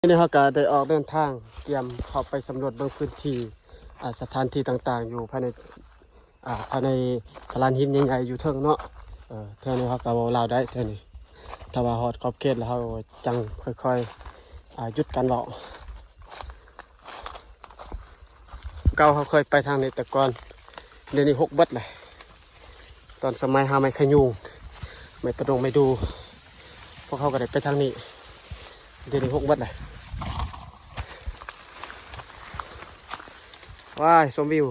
นี่เขาก็ได้ออกเดินทางเตรียมเข้าไปสำรวจเบื้องพื้นที่สถานที่ต่างๆอยู่ภายในพลานหินใหญ่ๆอยู่เทิงเนาะเท่านี้เขาก็เล่าได้เท่านี้ถ้าว่าฮอดขอบเขตแล้วเขาจังค่อยๆหยุดกันเบาเก่าเขาเคยไปทางนี้แต่ก่อนเดี๋ยวนี้หกเบิดเลยตอนสมัยหาไม้ขยุงไม่ประดงไม่ดูพวกเขาก็ได้ไปทางนี้เดี๋ยวนี้หกเบิดเลยว้ายชมวิว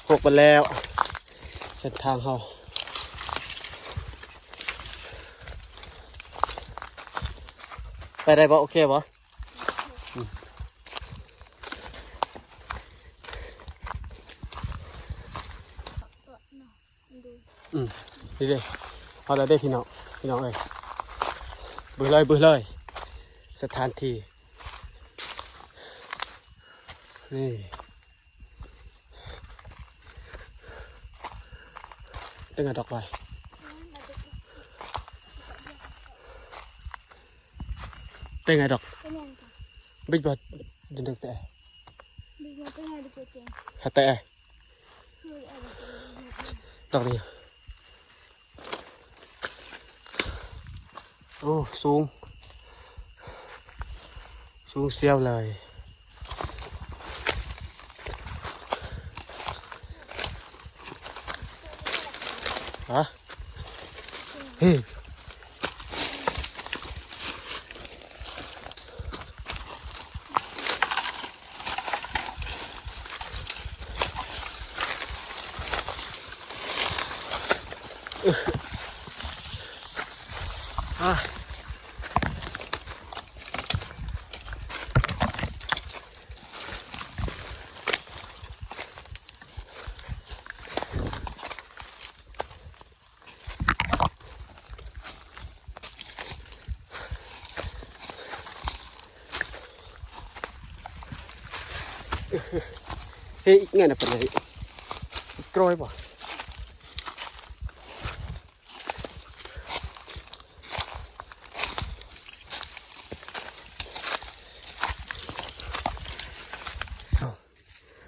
หกไปแล้วเส้นทางเขาไปได้บ่โอเคบ่นี่เลยเอาได้พี่น้องเอ้ยเบื่อเลยสถานที่นี่ตึงดอกไม้ตึงดอกบิ๊กบอดดึงแต่ฮัตแต่ดอกนี้โอ้สูงเสียวเลยฮะเฮ้ยเฮ้ยไงนะเป็นไรกรอยบ่